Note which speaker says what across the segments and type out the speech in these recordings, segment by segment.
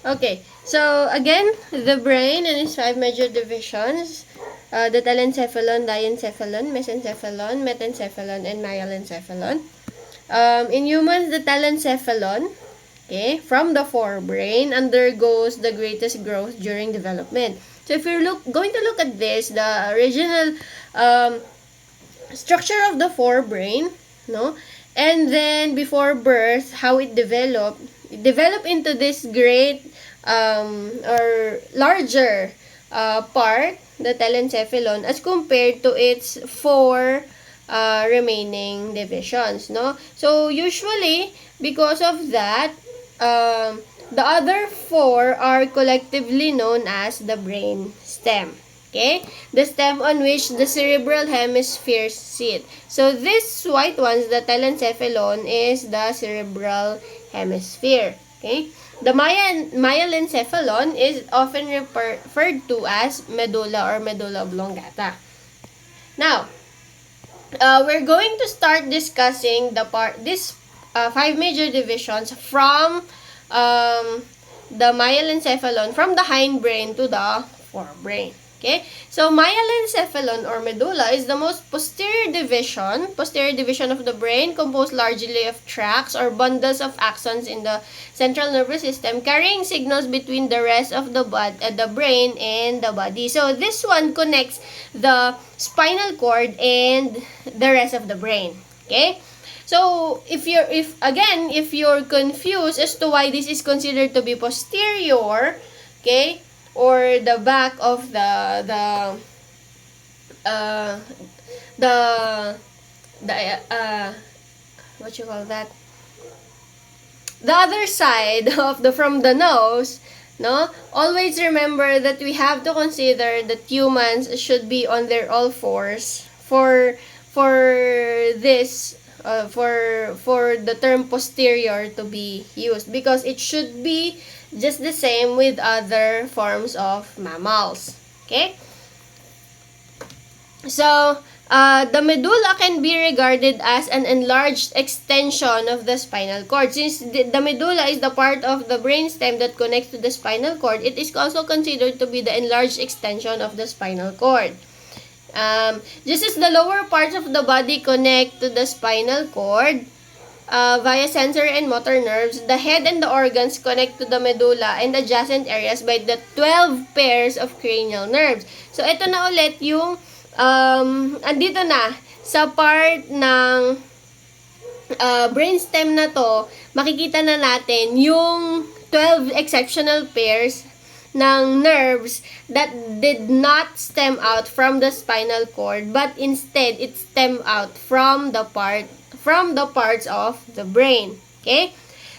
Speaker 1: Okay, so again, the brain and its 5 major divisions, the telencephalon, diencephalon, mesencephalon, metencephalon, and myelencephalon. In humans, the telencephalon, okay, from the forebrain undergoes the greatest growth during development. So if you're going to look at this, the original structure of the forebrain, no, and then before birth, how it developed into this great or larger part, the telencephalon, as compared to its four remaining divisions, no? So usually, because of that, the other four are collectively known as the brain stem. Okay? The stem on which the cerebral hemispheres sit. So this white ones, the telencephalon, is the cerebral hemisphere. Okay? The myelencephalon is often referred to as medulla or medulla oblongata. Now, we're going to start discussing this 5 major divisions from the myelencephalon, from the hindbrain to the forebrain. Okay? So, myelencephalon or medulla is the most posterior division of the brain, composed largely of tracts or bundles of axons in the central nervous system, carrying signals between the rest of the brain and the body. So, this one connects the spinal cord and the rest of the brain. Okay? So, if you're confused as to why this is considered to be posterior, okay, or the back of the what you call that? The other side of from the nose, no? Always remember that we have to consider that humans should be on their all fours for this for the term posterior to be used, because it should be just the same with other forms of mammals. Okay? So, the medulla can be regarded as an enlarged extension of the spinal cord. Since the medulla is the part of the brainstem that connects to the spinal cord, it is also considered to be the enlarged extension of the spinal cord. Just as the lower parts of the body connect to the spinal cord via sensory and motor nerves, the head and the organs connect to the medulla and adjacent areas by the 12 pairs of cranial nerves. So, ito na ulit yung andito na sa part ng brainstem na to, makikita na natin yung 12 exceptional pairs ng nerves that did not stem out from the spinal cord, but instead it stemmed out from the parts of the brain. Okay?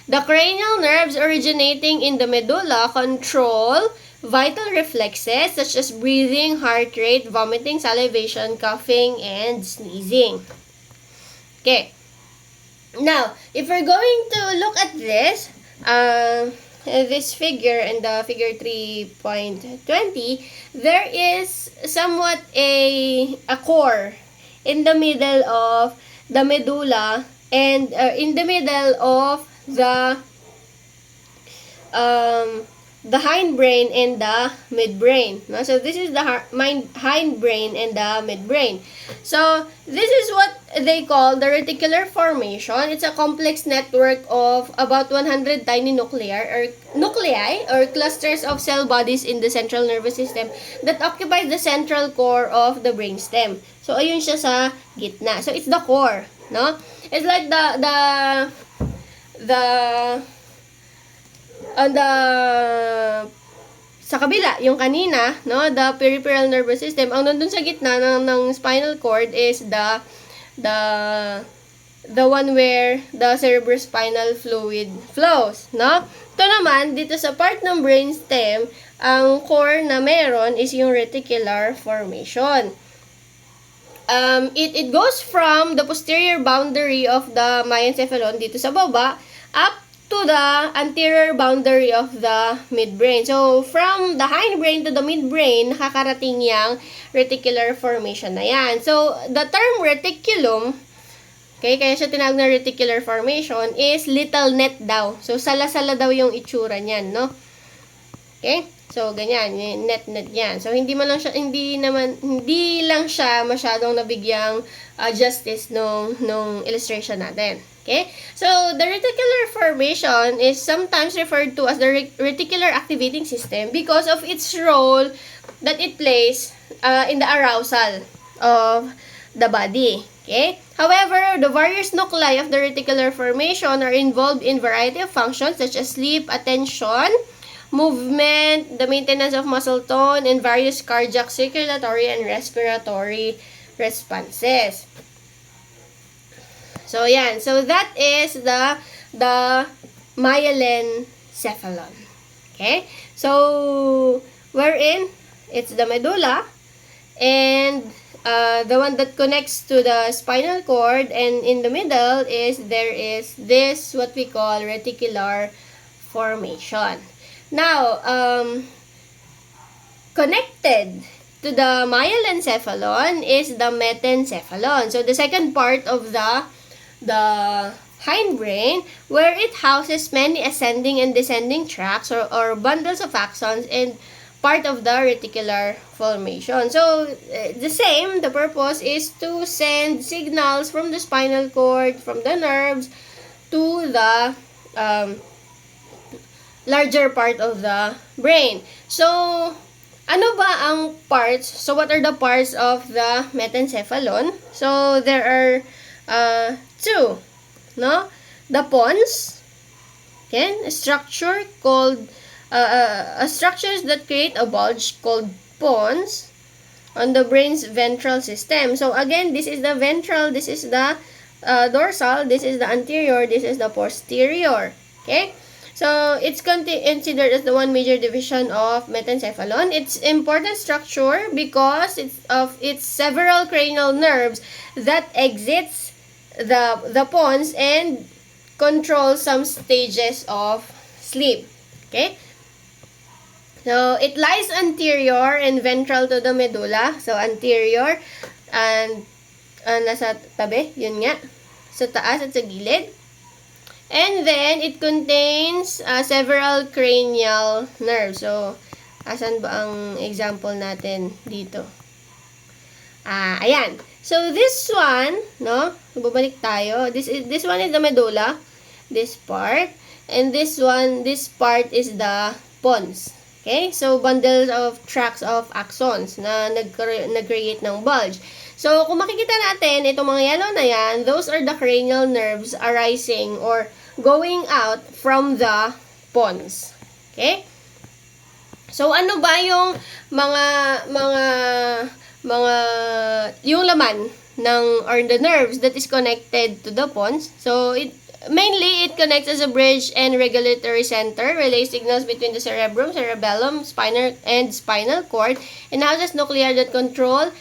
Speaker 1: The cranial nerves originating in the medulla control vital reflexes such as breathing, heart rate, vomiting, salivation, coughing, and sneezing. Okay. Now, if we're going to look at this figure in the figure 3.20, there is somewhat a core in the middle of the medulla and in the middle of the hindbrain and the midbrain. No? So, this is the hindbrain and the midbrain. So, this is what they call the reticular formation. It's a complex network of about 100 tiny nuclei or clusters of cell bodies in the central nervous system that occupy the central core of the brainstem. So, ayun siya sa gitna. So, it's the core. No? It's like sa kabila, yung kanina, no, the peripheral nervous system, ang nandun sa gitna ng spinal cord is the one where the cerebrospinal fluid flows, no? Ito naman, dito sa part ng brainstem, ang core na meron is yung reticular formation. It goes from the posterior boundary of the myencephalon dito sa baba up to the anterior boundary of the midbrain. So, from the hindbrain to the midbrain, nakakarating yung reticular formation na yan. So, the term reticulum, okay, kaya siya tinawag na reticular formation, is little net daw. So, sala-sala daw yung itsura niyan, no? Okay? So, ganyan, net-net yan. So, hindi lang siya masyadong nabigyang justice nung illustration natin. Okay? So, the reticular formation is sometimes referred to as the reticular activating system because of its role that it plays in the arousal of the body. Okay? However, the various nuclei of the reticular formation are involved in variety of functions such as sleep, attention, movement, the maintenance of muscle tone, and various cardiac, circulatory, and respiratory responses. So, yan. So, that is the myelencephalon. Okay? So, wherein, it's the medulla, and the one that connects to the spinal cord, and in the middle there is this, what we call reticular formation. Now, connected to the myelencephalon is the metencephalon. So, the second part of the hindbrain, where it houses many ascending and descending tracts or bundles of axons and part of the reticular formation. So, the purpose is to send signals from the spinal cord, from the nerves, to the larger part of the brain. So, ano ba ang parts? So, what are the parts of the metencephalon? So, there are two, no? The pons, okay? A structure called, structures that create a bulge called pons on the brain's ventral system. So, again, this is the ventral, this is the dorsal, this is the anterior, this is the posterior, okay? So, it's considered as the one major division of metencephalon. It's important structure because its several cranial nerves that exits the pons and control some stages of sleep. Okay? So, it lies anterior and ventral to the medulla. So, anterior and nasa tabi, yun nga. Sa taas at sa gilid. And then, it contains several cranial nerves. So, asan ba ang example natin dito? Ayan. So, this one, no? Bumalik tayo. This one is the medulla. This part. And this part is the pons. Okay? So, bundles of tracts of axons na nag-create ng bulge. So, kung makikita natin, itong mga yellow na yan, those are the cranial nerves arising or going out from the pons. Okay? So, ano ba yung yung laman or the nerves that is connected to the pons? So, mainly, it connects as a bridge and regulatory center, relays signals between the cerebrum, cerebellum, spinal cord, and houses nuclei that control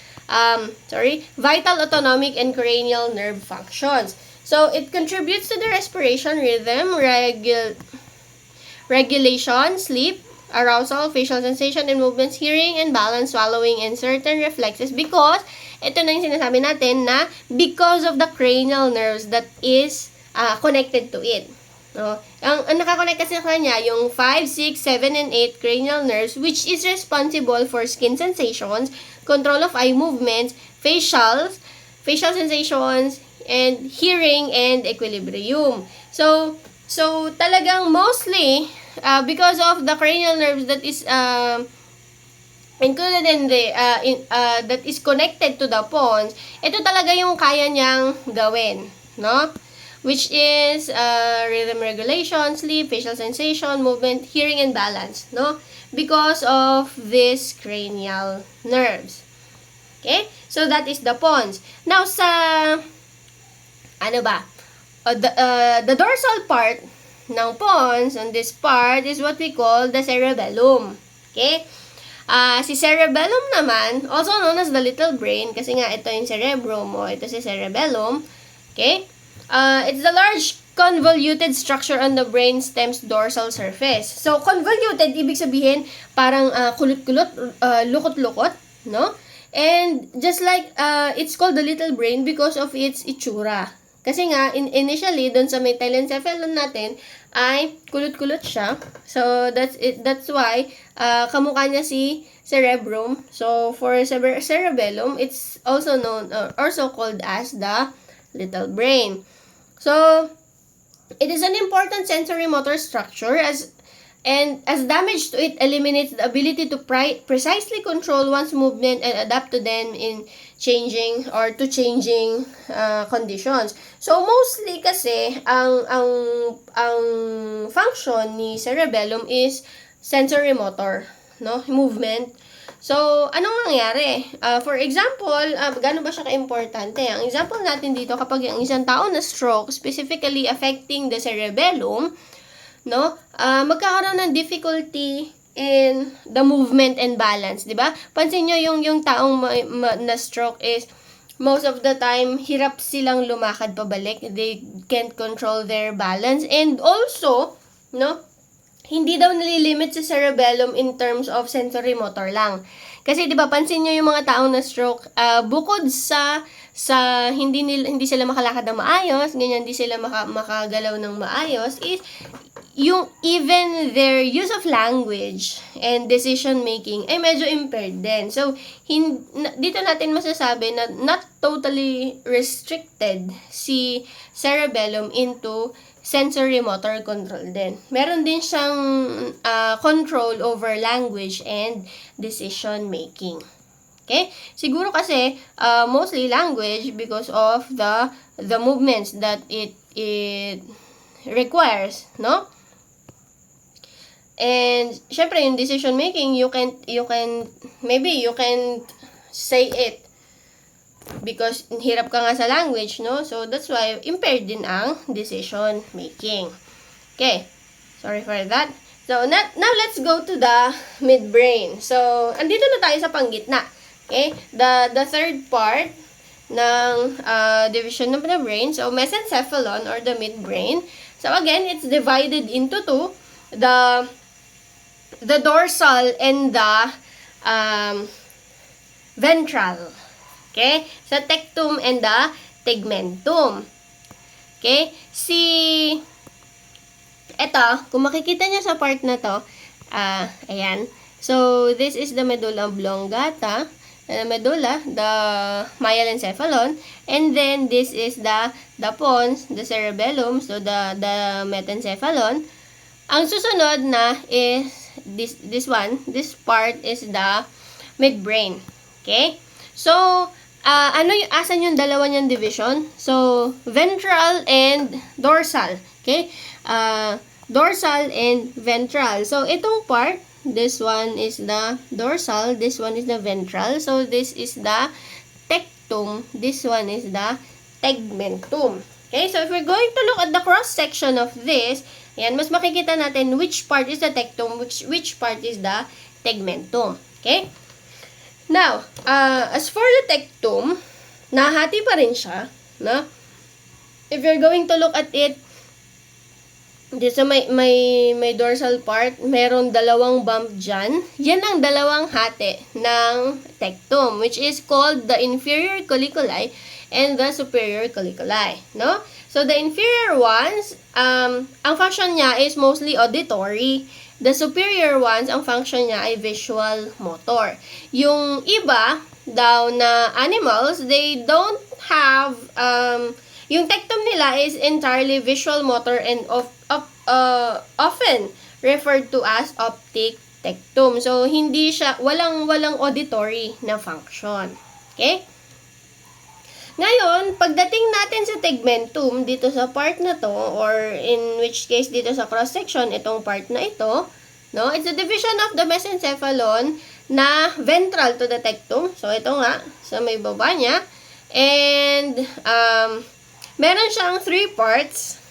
Speaker 1: vital, autonomic, and cranial nerve functions. So, it contributes to the respiration rhythm, regulation, sleep, arousal, facial sensation, and movements, hearing, and balance, swallowing, and certain reflexes because, ito na yung sinasabi natin na because of the cranial nerves that is connected to it. No? Ang nakakonect kasi sa kanya, yung 5, 6, 7, and 8 cranial nerves which is responsible for skin sensations, control of eye movements, facial sensations, and hearing and equilibrium. So talagang mostly because of the cranial nerves that is included in that is connected to the pons, ito talaga yung kaya niyang gawin, no? Which is rhythm regulation, sleep, facial sensation, movement, hearing, and balance, no? Because of these cranial nerves. Okay? So, that is the pons. Now, the dorsal part ng pons, on this part, is what we call the cerebellum. Okay? Si cerebellum naman, also known as the little brain, kasi nga ito yung cerebrum, o ito si cerebellum. Okay? It's the large convoluted structure on the brain stem's dorsal surface. So, convoluted, ibig sabihin, parang kulot-kulot, lukot-lukot, no? And just like, it's called the little brain because of its itsura. Kasi nga, initially, doon sa may telencephalon natin, ay kulot-kulot siya. So, that's why, kamukha niya si cerebrum. So, for cerebellum, it's also known, or also called as the little brain. So, it is an important sensory motor structure as damage to it eliminates the ability to precisely control one's movement and adapt to them in changing conditions. So mostly kasi ang function ni cerebellum is sensory motor, no? Movement. So, anong nangyari? For example, gaano ba siya ka-importante? Ang example natin dito, kapag ang isang tao na stroke, specifically affecting the cerebellum, no? Magkakaroon ng difficulty in the movement and balance, 'di ba? Pansin niyo yung taong na stroke is most of the time hirap silang lumakad pabalik. They can't control their balance, and also, no? Hindi daw nalilimit sa cerebellum in terms of sensory motor lang. Kasi 'di ba pansin niyo yung mga taong na stroke, bukod sa hindi sila makalakad ng maayos, ganyan, hindi sila makagalaw ng maayos, is yung even their use of language and decision making ay medyo impaired din. So, dito natin masasabi na not totally restricted si cerebellum into sensory motor control din. Meron din siyang control over language and decision making. Okay? Siguro kasi mostly language because of the movements that it requires, no? And syempre yung decision making, you can say it because hirap ka nga sa language, no? So that's why impaired din ang decision making. Okay. Sorry for that. So now let's go to the midbrain. So andito na tayo sa panggitna. Okay? The third part ng division of the brain. So mesencephalon or the midbrain. So again, it's divided into two. The dorsal and the ventral. Okay? Sa tectum and the tegmentum. Okay? Ito, kung makikita niyo sa part na to, ayan. So, this is the medulla oblongata, medulla, the myelencephalon, and then this is the pons, the cerebellum, so the metencephalon. Ang susunod na is this one. This part is the midbrain. Okay? So, asan yung dalawa niyang division? So, ventral and dorsal. Okay? Dorsal and ventral. So, itong part, this one is the dorsal, this one is the ventral. So, this is the tectum, this one is the tegmentum. Okay? So, if we're going to look at the cross-section of this, ayan, mas makikita natin which part is the tectum, which part is the tegmentum. Okay? Now, as for the tectum, nahati pa rin siya, no? If you're going to look at it, dito sa may dorsal part, meron dalawang bump dyan. Yan ang dalawang hati ng tectum, which is called the inferior colliculi and the superior colliculi, no? So, the inferior ones, ang function niya is mostly auditory. The superior ones, ang function niya ay visual motor. Yung iba daw na animals, they don't have, yung tectum nila is entirely visual motor and often referred to as optic tectum. So, hindi siya, walang auditory na function. Okay? Ngayon, pagdating natin sa tegmentum, dito sa part na to, or in which case dito sa cross-section, itong part na ito, no? It's a division of the mesencephalon na ventral to the tectum. So, ito nga, sa may baba niya. And, meron siyang 3 parts.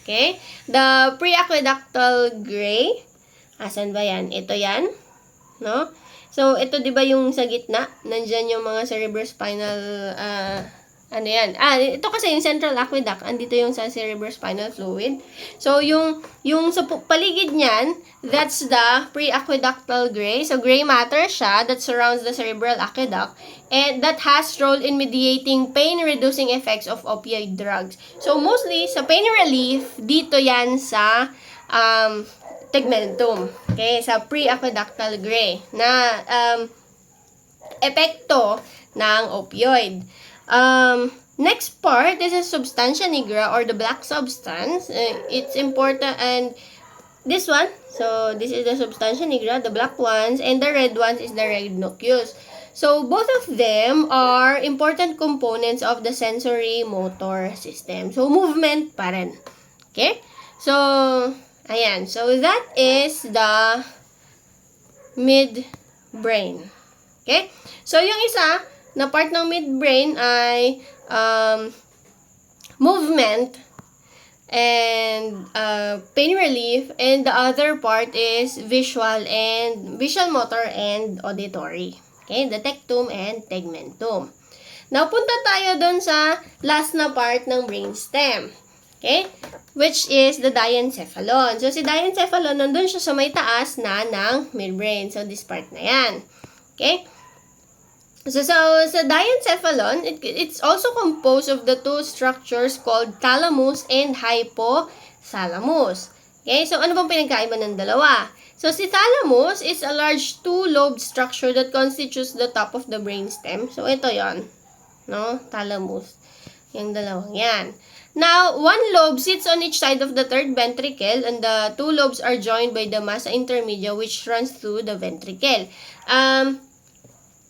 Speaker 1: Okay? The preaqueductal gray. Asan ba yan? Ito yan. No? So, ito 'di ba yung sa gitna? Nandiyan yung mga cerebrospinal ano yan? Ito kasi yung central aqueduct, andito yung sa cerebrospinal fluid. So, yung sa paligid niyan, that's the pre-aqueductal gray. So, gray matter siya that surrounds the cerebral aqueduct and that has role in mediating pain-reducing effects of opioid drugs. So, mostly, sa pain relief, dito yan sa tegmentum. Okay? Sa pre-aqueductal gray na epekto ng opioid. Next part is a substantia nigra or the black substance. It's important, and this one, so this is the substantia nigra, the black ones, and the red ones is the red nucleus. So both of them are important components of the sensory motor system. So movement pa rin. Okay? So, ayan. So that is the midbrain. Okay? So yung isa na part ng midbrain ay movement and pain relief, and the other part is visual motor and auditory. Okay, the tectum and tegmentum. Now, punta tayo dun sa last na part ng brainstem. Okay, which is the diencephalon. So, si diencephalon, nandun siya sa may taas na ng midbrain. So, this part na yan. Okay. So sa diencephalon, it's also composed of the two structures called thalamus and hypothalamus. Okay, so ano bang pinagkaiba ng dalawa? So si thalamus is a large two-lobed structure that constitutes the top of the brainstem. So ito yon, no? Thalamus. Yung dalawang yan. Now, one lobe sits on each side of the third ventricle and the two lobes are joined by the massa intermedia which runs through the ventricle.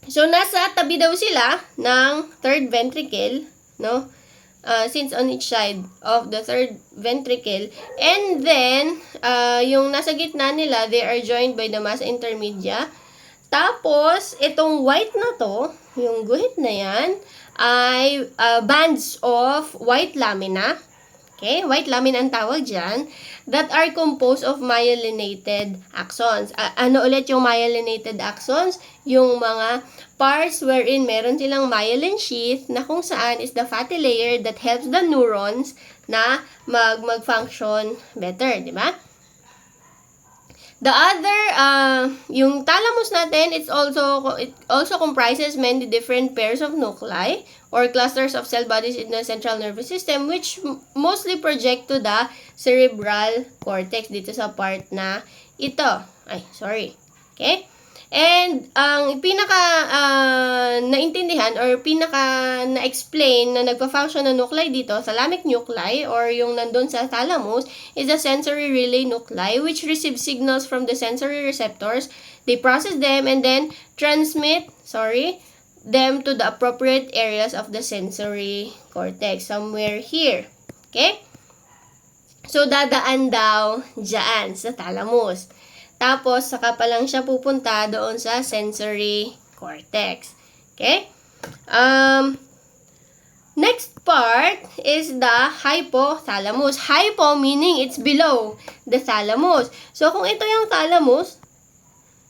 Speaker 1: So, nasa tabi daw sila ng third ventricle, no? Since on each side of the third ventricle. And then, yung nasa gitna nila, they are joined by the massa intermedia. Tapos, itong white na to, yung guhit na yan, ay bands of white lamina. Okay? White lamina ang tawag dyan. That are composed of myelinated axons. Ano ulit yung myelinated axons? Yung mga parts wherein meron silang myelin sheath na kung saan is the fatty layer that helps the neurons na mag-function better, di ba? The other, yung thalamus natin, it also comprises many different pairs of nuclei or clusters of cell bodies in the central nervous system which mostly project to the cerebral cortex dito sa part na ito. Ay, sorry. Okay? And ang pinaka naintindihan or pinaka na-explain na nagpa-function ng nuclei dito, thalamic nuclei or yung nandun sa thalamus, is the sensory relay nuclei which receive signals from the sensory receptors. They process them and then transmit, them to the appropriate areas of the sensory cortex, somewhere here. Okay? So, dadaan daw dyan sa thalamus. Tapos, saka pa lang siya pupunta doon sa sensory cortex. Okay? Next part is the hypothalamus. Hypo meaning it's below the thalamus. So, kung ito yung thalamus,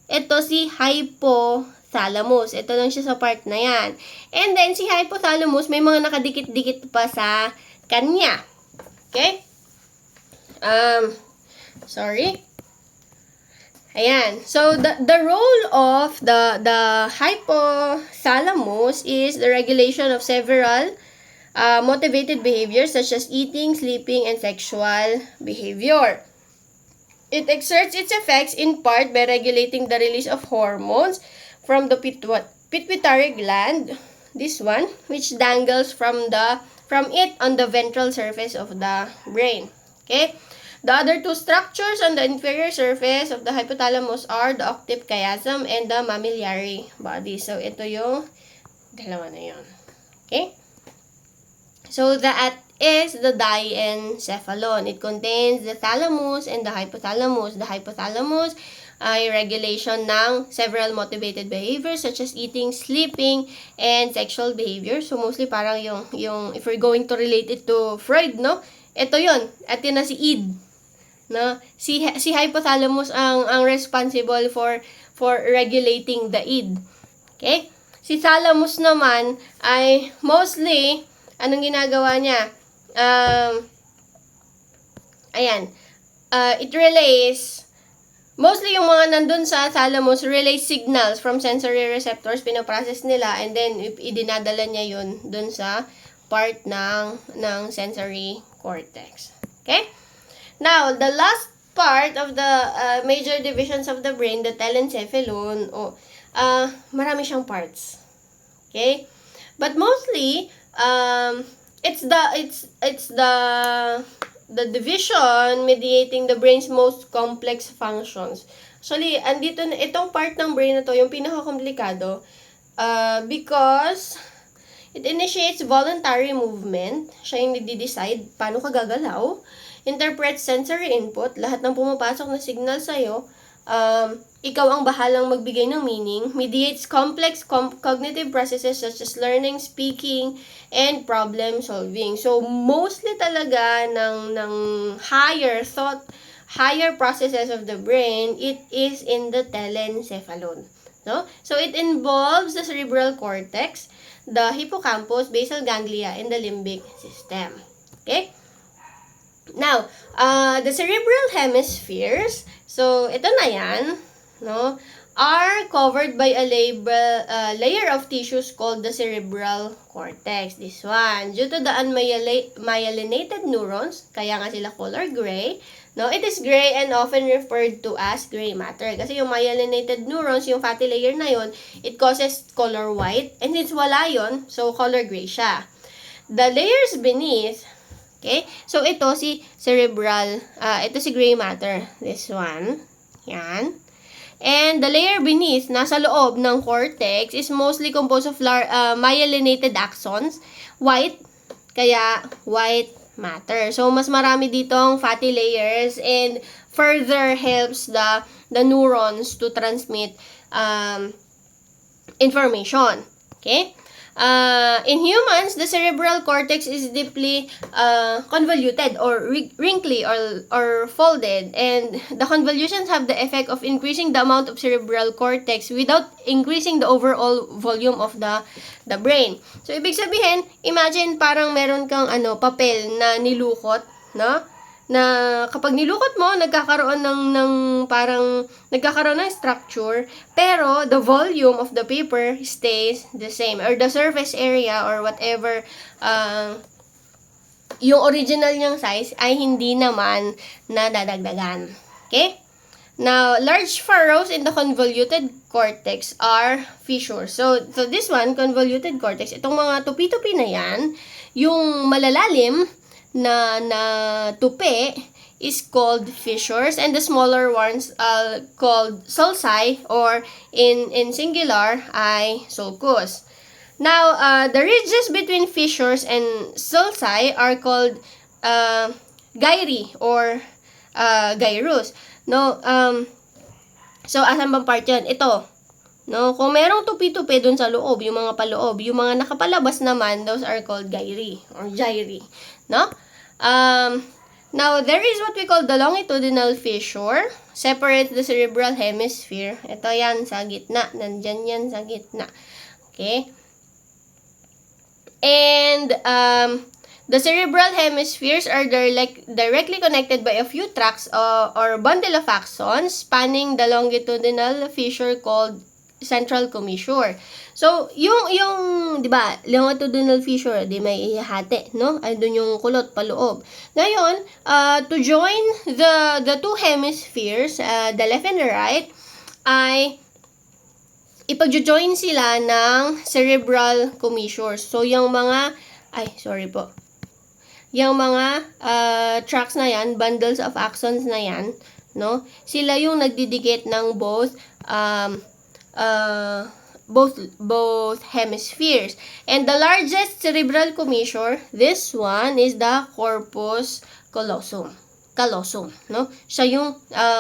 Speaker 1: ito si hypothalamus. Ito lang siya sa part na yan. And then, si hypothalamus, may mga nakadikit-dikit pa sa kanya. Okay? Ayan. So, the role of the hypothalamus is the regulation of several motivated behaviors such as eating, sleeping, and sexual behavior. It exerts its effects in part by regulating the release of hormones from the pituitary gland, this one, which dangles from it on the ventral surface of the brain. Okay? The other two structures on the inferior surface of the hypothalamus are the octave chiasm and the mammillary body. So, ito yung dalawa na yun. Okay? So, that is the diencephalon. It contains the thalamus and the hypothalamus. The hypothalamus ay regulation ng several motivated behaviors such as eating, sleeping, and sexual behavior. So, mostly parang yung if we're going to relate it to Freud, no? Ito yun. At yun na si id. No, si hypothalamus ang responsible for regulating the id. Okay? Si thalamus naman ay mostly Anong ginagawa niya? Ayan. It relays, mostly yung mga nandun sa thalamus, relays signals from sensory receptors, pinoprocess nila, and then idinadala niya yun dun sa part ng sensory cortex. Okay? Now, the last part of the major divisions of the brain, the telencephalon, marami siyang parts. Okay? But mostly, it's the division mediating the brain's most complex functions. Actually, andito na itong part ng brain na to, yung pinaka-komplikado, because it initiates voluntary movement. Siya yung nagde-decide paano ka gagalaw. Interprets sensory input, lahat ng pumapasok na signal sa'yo. Ikaw ang bahalang magbigay ng meaning. Mediates complex cognitive processes such as learning, speaking, and problem solving. So, mostly talaga ng higher processes of the brain, it is in the telencephalon. No? So, it involves the cerebral cortex, the hippocampus, basal ganglia, and the limbic system. Okay? Now, the cerebral hemispheres, so ito na yan, no, are covered by a layer of tissues called the cerebral cortex. This one, due to the unmyelinated neurons, kaya nga sila color gray, no, it is gray and often referred to as gray matter. Kasi yung myelinated neurons, yung fatty layer na yon, it causes color white, and since wala yon, so color gray siya. The layers beneath, okay, so ito si cerebral, ito si gray matter, this one, yan. And the layer beneath, nasa loob ng cortex, is mostly composed of myelinated axons, white, kaya white matter. So, mas marami ditong fatty layers and further helps the neurons to transmit information. Okay? In humans, the cerebral cortex is deeply convoluted or wrinkly or folded, and the convolutions have the effect of increasing the amount of cerebral cortex without increasing the overall volume of the brain. So, ibig sabihin, imagine parang meron kang papel na nilukot, no? Na kapag nilukot mo, nagkakaroon ng structure, pero the volume of the paper stays the same, or the surface area or whatever, yung original niyang size ay hindi naman nadadagdagan. Okay? Now, large furrows in the convoluted cortex are fissures. So this one, convoluted cortex, itong mga tupi-tupi na yan, yung malalalim na tupi is called fissures, and the smaller ones called sulci, or in singular ay sulcus. Now, the ridges between fissures and sulci are called gyri or gyrus. No, so asan bang part yan? Ito. No, kung merong tupi-tupi dun sa loob, yung mga paloob, yung mga nakapalabas naman, those are called gyri or gyri. No? Now, there is what we call the longitudinal fissure, separates the cerebral hemisphere. Ito yan, sa gitna. Nandyan yan sa gitna. Okay? And, the cerebral hemispheres are directly connected by a few tracts or bundle of axons spanning the longitudinal fissure called central commissure. So, yung 'di ba, longitudinal fissure, di may ihahati, no? Ay doon yung kulot paloob. Ngayon, to join the two hemispheres, the left and the right, ay ipagjo-join sila ng cerebral commissures. So, yung mga yung mga tracts na yan, bundles of axons na yan, no? Sila yung nagdidikit ng both hemispheres. And the largest cerebral commissure, this one is the corpus callosum, no? Siya yung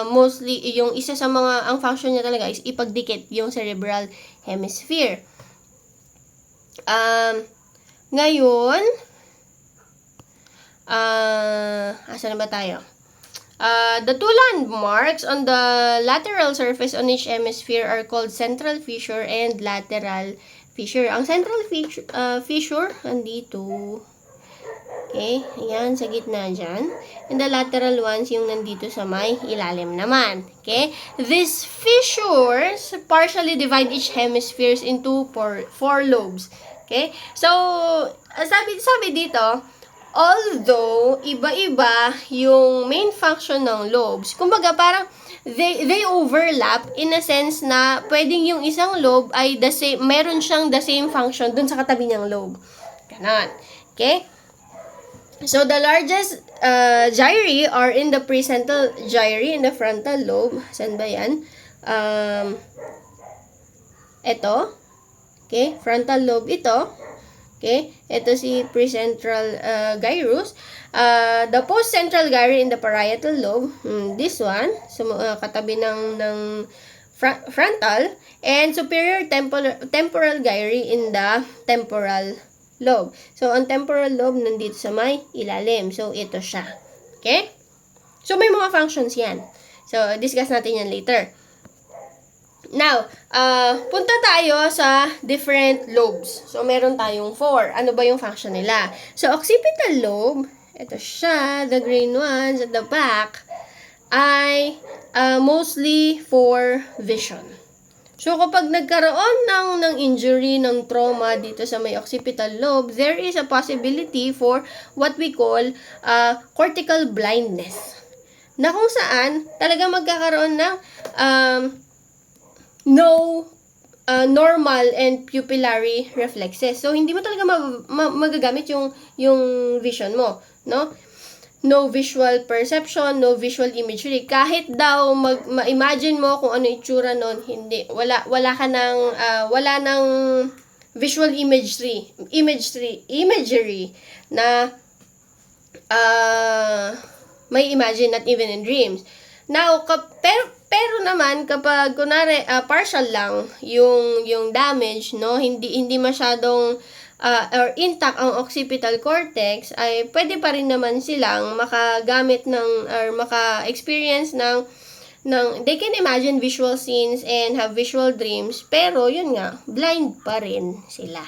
Speaker 1: mostly yung isa sa mga, ang function niya talaga is ipagdikit yung cerebral hemisphere. Ngayon, asan na ba tayo? The two landmarks on the lateral surface on each hemisphere are called central fissure and lateral fissure. Ang central fissure, andito. Okay, ayan, sa gitna dyan. And the lateral ones, yung nandito sa may ilalim naman. Okay, these fissures partially divide each hemispheres into four lobes. Okay, so, sabi dito, although iba-iba yung main function ng lobes, kumbaga parang they overlap in a sense na pwedeng yung isang lobe ay meron siyang the same function dun sa katabi niyang lobe. Ganon. Okay? So, the largest gyri are in the presentral gyri in the frontal lobe. Saan ba yan? Ito. Okay? Frontal lobe ito. Okay? Ito si precentral gyrus. The post-central gyri in the parietal lobe. This one. So, katabi ng frontal. And superior temporal gyri in the temporal lobe. So, ang temporal lobe nandito sa may ilalim. So, ito siya. Okay? So, may mga functions yan. So, discuss natin yan later. Now, punta tayo sa different lobes. So, meron tayong 4. Ano ba yung function nila? So, occipital lobe, ito siya, the green ones at the back, ay mostly for vision. So, kapag nagkaroon ng injury, ng trauma dito sa may occipital lobe, there is a possibility for what we call cortical blindness. Na kung saan, talaga magkakaroon ng no normal and pupillary reflexes. So, hindi mo talaga magagamit yung vision mo, no? No visual perception, no visual imagery. Kahit daw ma-imagine mo kung ano itsura nun, hindi. Wala nang visual imagery na may imagine, not even in dreams. Now, pero naman kapag kunwari partial lang yung damage, no, hindi masyadong or intact ang occipital cortex, ay pwede pa rin naman silang makagamit or maka-experience ng they can imagine visual scenes and have visual dreams, pero yun nga, blind pa rin sila.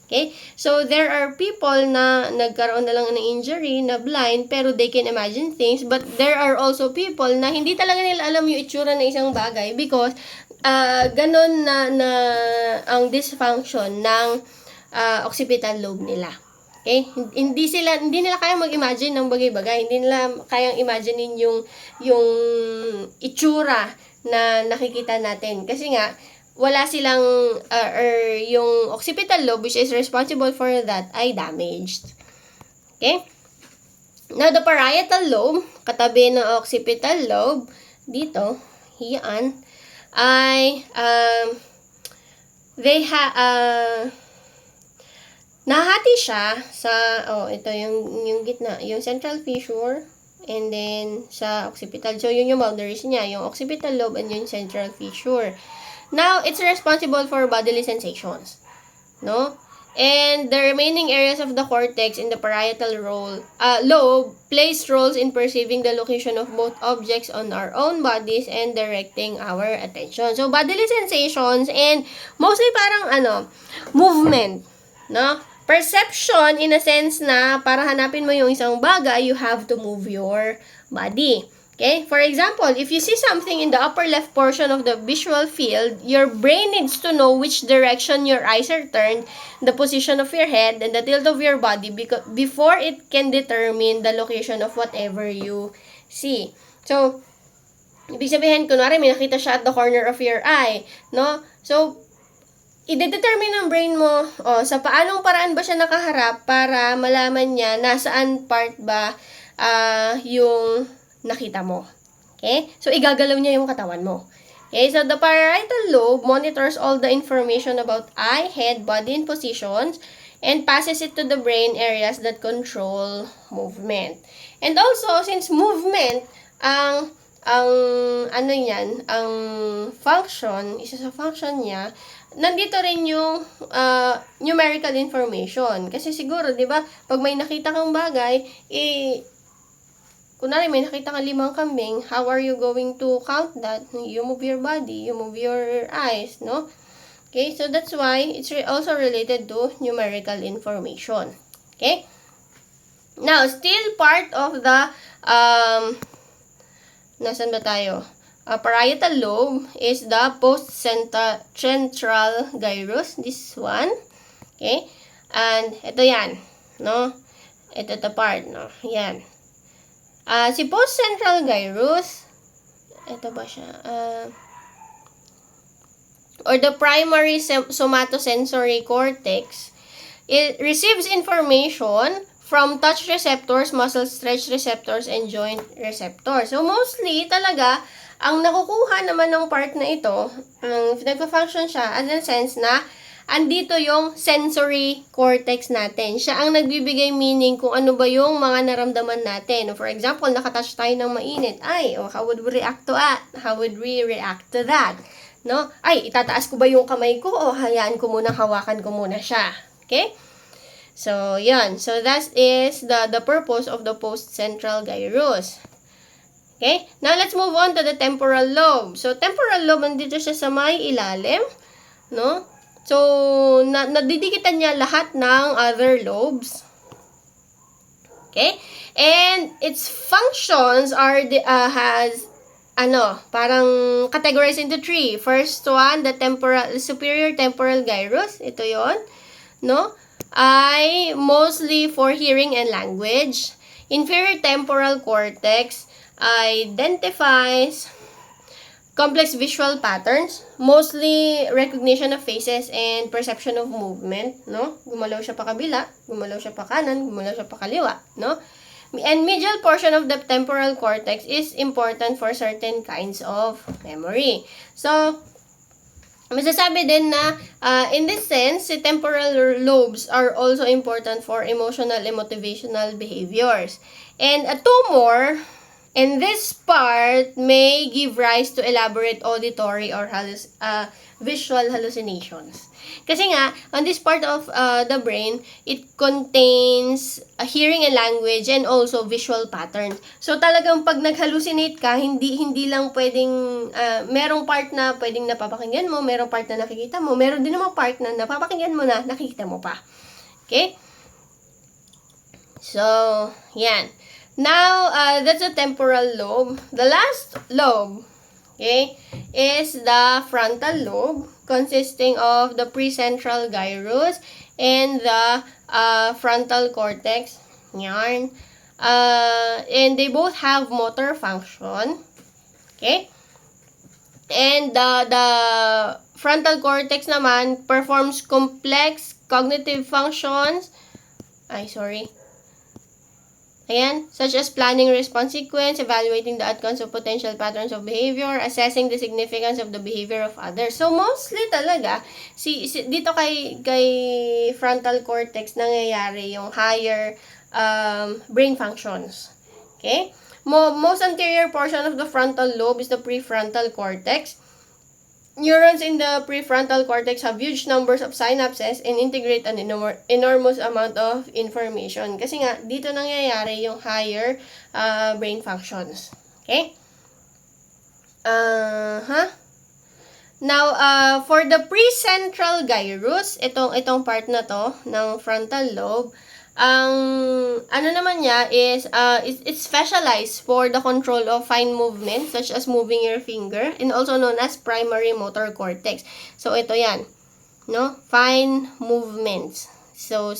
Speaker 1: Okay? So, there are people na nagkaroon na lang ng injury, na blind, pero they can imagine things, but there are also people na hindi talaga nila alam yung itsura ng isang bagay because ganon na ang dysfunction ng occipital lobe nila. Okay? Hindi nila kayang mag-imagine ng bagay-bagay. Hindi nila kayang imaginein yung itsura na nakikita natin. Kasi nga, wala silang, or yung occipital lobe, which is responsible for that, ay damaged. Okay? Now, the parietal lobe, katabi ng occipital lobe, dito, yan, ay, nahati siya sa, ito yung gitna, yung central fissure, and then sa occipital. So, yun yung boundaries niya, yung occipital lobe and yung central fissure. Now, it's responsible for bodily sensations, no? And the remaining areas of the cortex in the parietal lobe plays roles in perceiving the location of both objects on our own bodies and directing our attention. So, bodily sensations and mostly parang movement, no? Perception in a sense na para hanapin mo yung isang bagay, you have to move your body. Okay? For example, if you see something in the upper left portion of the visual field, your brain needs to know which direction your eyes are turned, the position of your head, and the tilt of your body before it can determine the location of whatever you see. So, ibig sabihin, kunwari may nakita siya at the corner of your eye, no? So, i-determine ng brain mo, sa paanong paraan ba siya nakaharap para malaman niya nasaan part ba yung nakita mo. Okay? So, igagalaw niya yung katawan mo. Okay? So, the parietal lobe monitors all the information about eye, head, body, and positions and passes it to the brain areas that control movement. And also, since movement, ang function, isa sa function niya, nandito rin yung numerical information. Kasi siguro, di ba, pag may nakita kang bagay, kunwari may nakita kang 5 kambing, how are you going to count that? You move your body, you move your eyes, no? Okay, so that's why it's also related to numerical information. Okay? Now, still part of the, nasan ba tayo? Parietal lobe is the post-central gyrus. This one. Okay? And, ito yan. No? Ito the part, no? Yan. Si post-central gyrus, ito ba siya? Or the primary somatosensory cortex, it receives information from touch receptors, muscle stretch receptors, and joint receptors. So, mostly, talaga, ang nakukuha naman ng part na ito, nagpa-function siya as a sense na andito yung sensory cortex natin. Siya ang nagbibigay meaning kung ano ba yung mga naramdaman natin. For example, nakatouch tayo ng mainit. How would we react to that? How would we react to that? No? Itataas ko ba yung kamay ko o hayaan ko muna, hawakan ko muna siya. Okay? So, yan. So, that is the purpose of the post-central gyrus. Okay? Now, let's move on to the temporal lobe. So, temporal lobe, nandito siya sa may ilalim. No? So, nadidikitan niya lahat ng other lobes. Okay? And its functions are parang categorized into 3. First one, the superior temporal gyrus. Ito yon, no? Ay mostly for hearing and language. Inferior temporal cortex identifies complex visual patterns, mostly recognition of faces and perception of movement, no? Gumalaw siya pa kabila, gumalaw siya pa kanan, gumalaw siya pa kaliwa, no? And medial portion of the temporal cortex is important for certain kinds of memory. So, masasabi din na in this sense, the temporal lobes are also important for emotional and motivational behaviors. And a tumor in this part may give rise to elaborate auditory or visual hallucinations. Kasi nga, on this part of the brain, it contains hearing and language and also visual patterns. So, talagang pag nag-hallucinate ka, hindi lang pwedeng, merong part na pwedeng napapakinggan mo, merong part na nakikita mo, meron din naman part na napapakinggan mo na nakikita mo pa. Okay? So, yan. Now, that's the temporal lobe. The last lobe, okay, is the frontal lobe, consisting of the precentral gyrus and the frontal cortex. Yan. And they both have motor function. Okay? And the frontal cortex naman performs complex cognitive functions. Ayan, such as planning response sequence, evaluating the outcomes of potential patterns of behavior, assessing the significance of the behavior of others. So, mostly talaga, dito kay frontal cortex nangyayari yung higher brain functions. Okay? Most anterior portion of the frontal lobe is the prefrontal cortex. Neurons in the prefrontal cortex have huge numbers of synapses and integrate an enormous amount of information. Kasi nga, dito nangyayari yung higher brain functions. Okay? Now, for the precentral gyrus, itong part na to ng frontal lobe, ang ano naman niya is it's specialized for the control of fine movements such as moving your finger and also known as primary motor cortex. So ito yan, no? Fine movements. So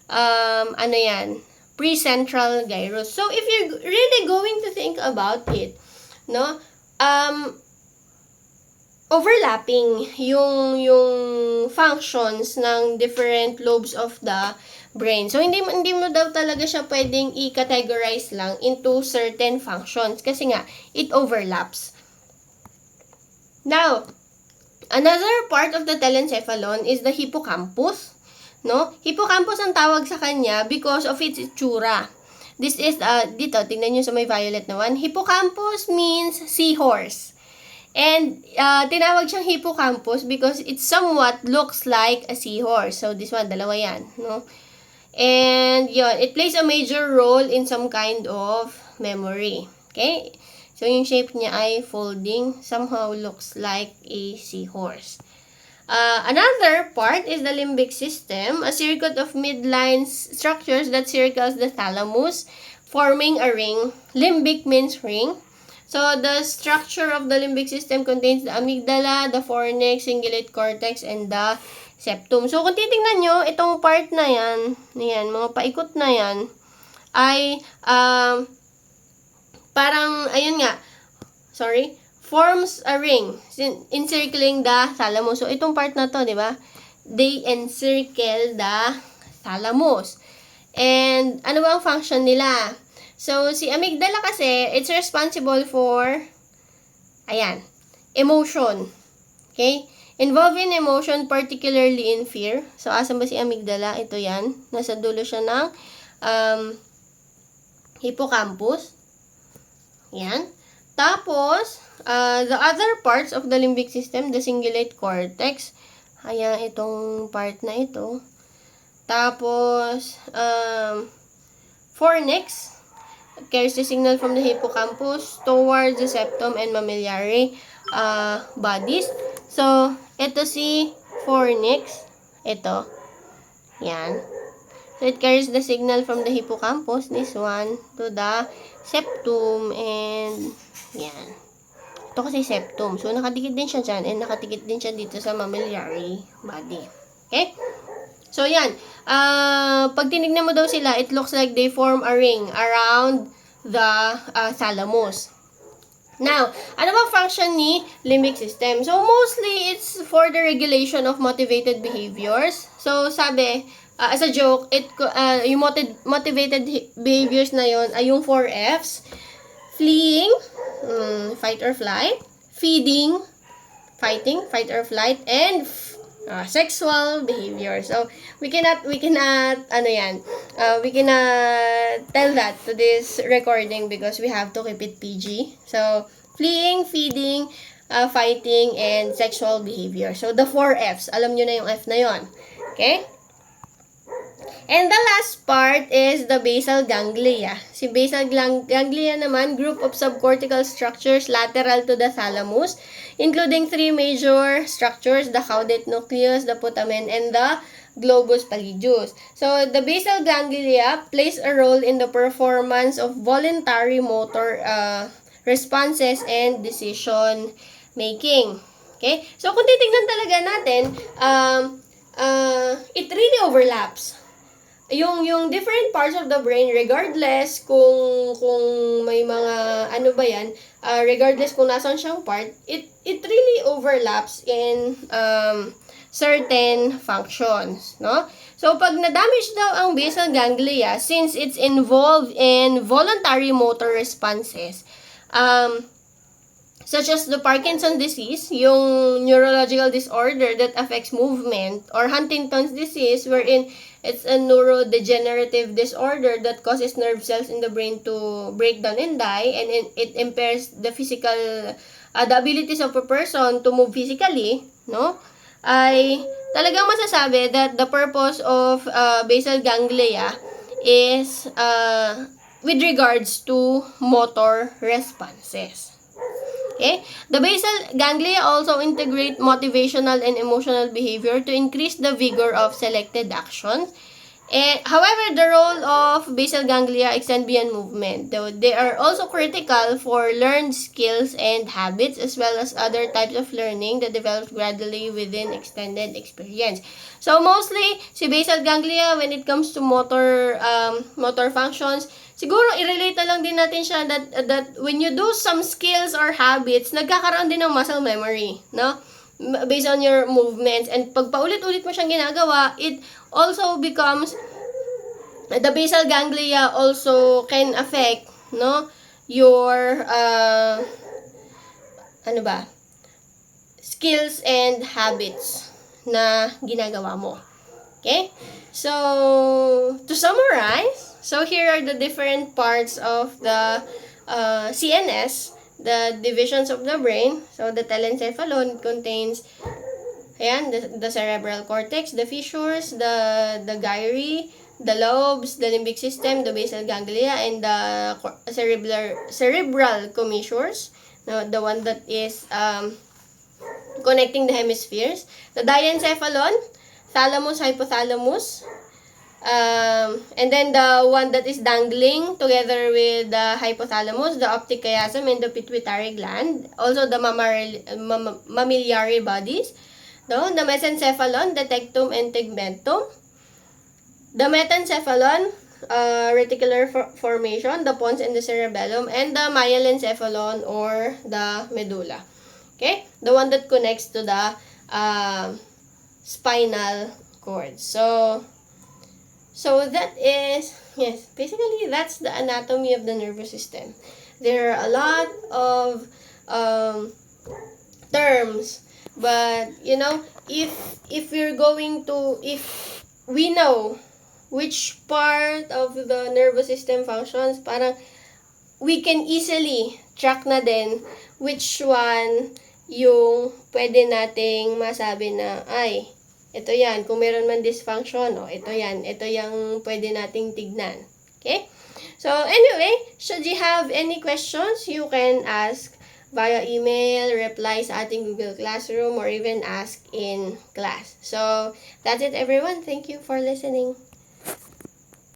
Speaker 1: ano yan? Precentral gyrus. So if you're really going to think about it, no? Overlapping yung functions ng different lobes of the brain. So, hindi mo daw talaga siya pwedeng i-categorize lang into certain functions kasi nga, it overlaps. Now, another part of the telencephalon is the hippocampus. No? Hippocampus ang tawag sa kanya because of its itsura. This is, dito, tingnan nyo sa may violet na one. Hippocampus means seahorse. And tinawag siyang hippocampus because it somewhat looks like a seahorse. So, this one, dalawa yan. No? And, yun, it plays a major role in some kind of memory. Okay? So, yung shape niya ay folding. Somehow looks like a seahorse. Another part is the limbic system, a circuit of midline structures that circles the thalamus, forming a ring. Limbic means ring. So, the structure of the limbic system contains the amygdala, the fornix, cingulate cortex, and the septum. So, kung titingnan nyo, itong part na yan, mga paikot na yan, ay, parang, ayun nga, forms a ring encircling the thalamus. So, itong part na to, di ba? They encircle the thalamus. And, ano ba ang function nila? So, si amygdala kasi, it's responsible for, emotion. Okay? Involving emotion, particularly in fear. So, asan ba si amygdala? Ito yan. Nasa dulo siya ng hippocampus. Yan. Tapos, the other parts of the limbic system, the cingulate cortex. Ayan, itong part na ito. Tapos, fornix carries the signal from the hippocampus towards the septum and mammillary bodies. So, ito si fornix. Ito. Yan. So, it carries the signal from the hippocampus, this one, to the septum, and yan. Ito kasi septum. So, nakadikit din siya dyan, and nakadikit din siya dito sa mammillary body. Okay? So, yan. Pag tinignan mo daw sila, it looks like they form a ring around the thalamus. Now, ano ba function ni limbic system? So, mostly, it's for the regulation of motivated behaviors. So, sabi, as a joke, yung motivated behaviors na yon ay yung 4 Fs. Fleeing, fight or flight. Feeding, fighting, fight or flight. And sexual behavior. So, we cannot tell that to this recording because we have to keep it PG. So, fleeing, feeding, fighting, and sexual behavior. So, the 4 Fs. Alam nyo na yung F na yon. Okay? And the last part is the basal ganglia. Si basal ganglia naman, group of subcortical structures lateral to the thalamus, including 3 major structures, the caudate nucleus, the putamen, and the globus pallidus. So, the basal ganglia plays a role in the performance of voluntary motor responses and decision making. Okay? So, kung titignan talaga natin, it really overlaps. Yung different parts of the brain, regardless kung may mga regardless kung nasan siyang part, it really overlaps in certain functions, no? So, pag na-damage daw ang basal ganglia, since it's involved in voluntary motor responses, such as the Parkinson's disease, yung neurological disorder that affects movement, or Huntington's disease, wherein it's a neurodegenerative disorder that causes nerve cells in the brain to break down and die, and it impairs the the abilities of a person to move physically, no? Ay talagang masasabi that the purpose of basal ganglia is with regards to motor responses. Okay? The basal ganglia also integrate motivational and emotional behavior to increase the vigor of selected actions. However, the role of basal ganglia extend beyond movement. They are also critical for learned skills and habits, as well as other types of learning that develops gradually within extended experience. So, mostly, si basal ganglia, when it comes to motor functions, siguro i-relate na lang din natin siya that when you do some skills or habits, nagkakaroon din ng muscle memory, no? Based on your movements. And pag paulit-ulit mo siyang ginagawa, it also becomes, the basal ganglia also can affect, no, your, skills and habits na ginagawa mo. Okay? So, to summarize, so here are the different parts of the CNS, the divisions of the brain. So, the telencephalon contains, the cerebral cortex, the fissures, the gyri, the lobes, the limbic system, the basal ganglia, and the cerebral commissures. No, the one that is connecting the hemispheres. The diencephalon, thalamus, hypothalamus, and then the one that is dangling together with the hypothalamus, the optic chiasm, and the pituitary gland. Also the mammillary bodies. No? The mesencephalon, the tectum and tegmentum. The metencephalon, reticular formation, the pons and the cerebellum, and the myelencephalon or the medulla. Okay? The one that connects to the spinal cord. So that is, yes, basically that's the anatomy of the nervous system. There are a lot of terms, but if we know which part of the nervous system functions, parang we can easily track na din which one yung pwede nating masabi na, ay, ito yan, kung meron man dysfunction, ito yan, ito yung pwede nating tignan. Okay? So, anyway, should you have any questions, you can ask via email, reply sa ating Google Classroom, or even ask in class. So, that's it everyone. Thank you for listening.